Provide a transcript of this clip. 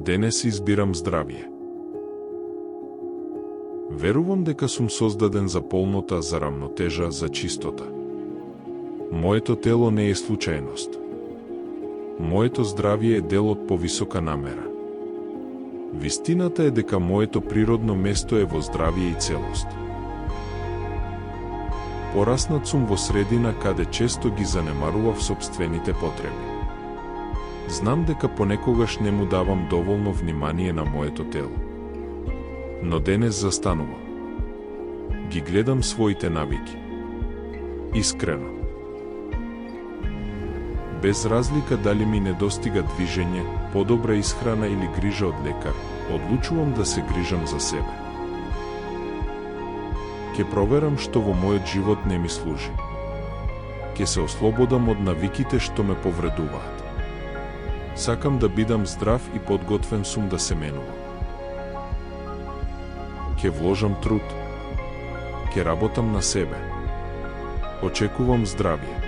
денес избирам здравие. Верувам дека сум создаден за полнота, за рамнотежа, за чистота. Моето тело не е случајност. Моето здравие е дел од повисока намера. Вистината е дека моето природно место е во здравие и целост. Пораснат сум во средина каде често ги занемарував сопствените потреби. Знам дека понекогаш не му давам доволно внимание на моето тело. Но денес застанувам. Ги гледам своите навики. Искрено. Без разлика дали ми недостига движење, подобра исхрана или грижа од лекар, одлучувам да се грижам за себе. Ке проверам што во мојот живот не ми служи. Ке се ослободам од навиките што ме повредуваат. Сакам да бидам здрав и подготвен сум да се менувам. Ке вложам труд. Ке работам на себе. Очекувам здравие.